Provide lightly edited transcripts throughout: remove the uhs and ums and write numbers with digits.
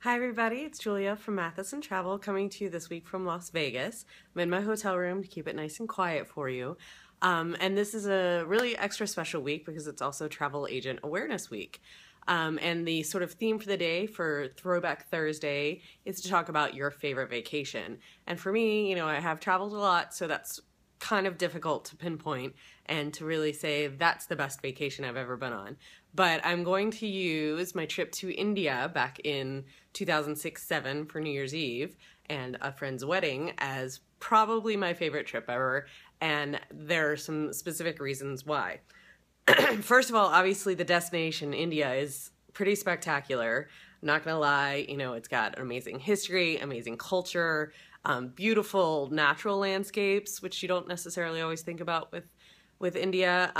Hi everybody, it's Julia from Matheson Travel coming to you this week from Las Vegas. I'm in my hotel room to keep it nice and quiet for you. And this is a really extra special week because it's also Travel Agent Awareness Week. And the sort of theme for the day for Throwback Thursday is to talk about your favorite vacation. And for me, I have traveled a lot, so that's kind of difficult to pinpoint and to really say that's the best vacation I've ever been on. But I'm going to use my trip to India back in 2006-07 for New Year's Eve and a friend's wedding as probably my favorite trip ever, and there are some specific reasons why. First of all, obviously the destination, India, is pretty spectacular. I'm not gonna lie, it's got an amazing history, amazing culture, beautiful natural landscapes, which you don't necessarily always think about with India.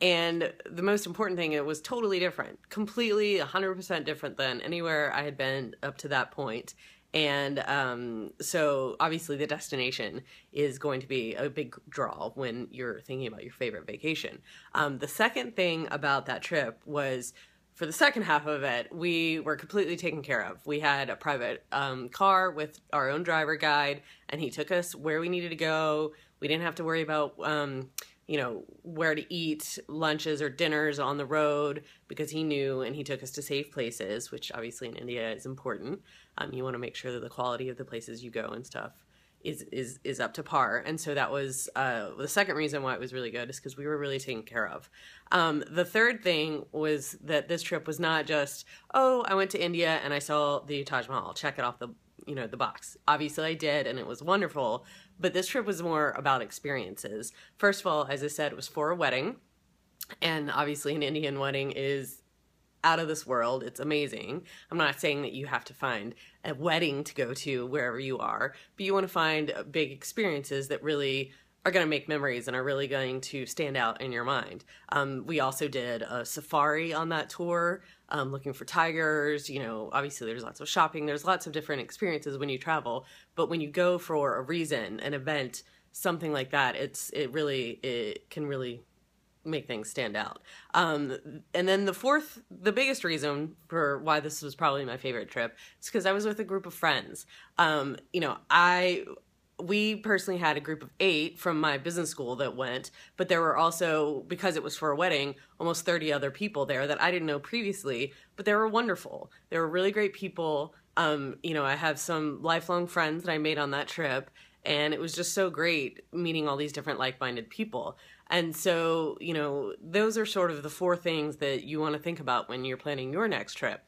And the most important thing, it was totally different, completely 100% different than anywhere I had been up to that point. And so obviously the destination is going to be a big draw when you're thinking about your favorite vacation. The second thing about that trip was, for the second half of it, we were completely taken care of. We had a private car with our own driver guide, and he took us where we needed to go. We didn't have to worry about where to eat lunches or dinners on the road because he knew, and he took us to safe places, which obviously in India is important. You want to make sure that the quality of the places you go and stuff is up to par. And so that was the second reason why it was really good, is because we were really taken care of. The third thing was that this trip was not just, oh, I went to India and I saw the Taj Mahal, check it off the box. Obviously I did, and it was wonderful, but this trip was more about experiences. First of all, as I said, it was for a wedding, and obviously an Indian wedding is out of this world. It's amazing. I'm not saying that you have to find a wedding to go to wherever you are, but you want to find big experiences that really are going to make memories and are really going to stand out in your mind. We also did a safari on that tour, looking for tigers. Obviously there's lots of shopping, there's lots of different experiences when you travel, but when you go for a reason, an event, something like that, it can really make things stand out. And then the biggest reason for why this was probably my favorite trip is because I was with a group of friends. We personally had a group of 8 from my business school that went, but there were also, because it was for a wedding, almost 30 other people there that I didn't know previously, but they were wonderful. They were really great people. I have some lifelong friends that I made on that trip, and it was just so great meeting all these different like-minded people. And so, those are sort of the 4 things that you want to think about when you're planning your next trip.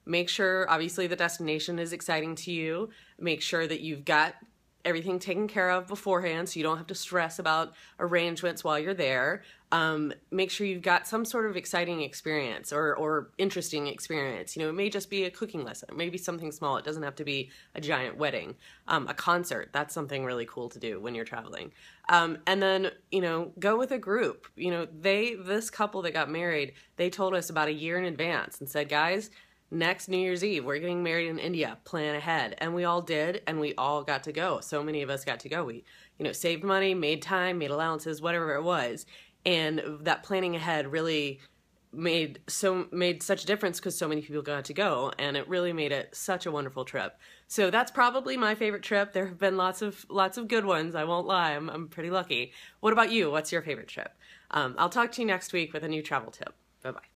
Make sure, obviously, the destination is exciting to you. Make sure that you've got everything taken care of beforehand so you don't have to stress about arrangements while you're there. Make sure you've got some sort of exciting experience or interesting experience. It may just be a cooking lesson, maybe something small. It doesn't have to be a giant wedding. A concert, that's something really cool to do when you're traveling. And then, go with a group. This couple that got married, they told us about a year in advance and said, guys, next New Year's Eve, we're getting married in India, plan ahead. And we all did, and we all got to go. So many of us got to go. We, saved money, made time, made allowances, whatever it was. And that planning ahead really made such a difference because so many people got to go, and it really made it such a wonderful trip. So that's probably my favorite trip. There have been lots of good ones, I won't lie. I'm pretty lucky. What about you? What's your favorite trip? I'll talk to you next week with a new travel tip. Bye-bye.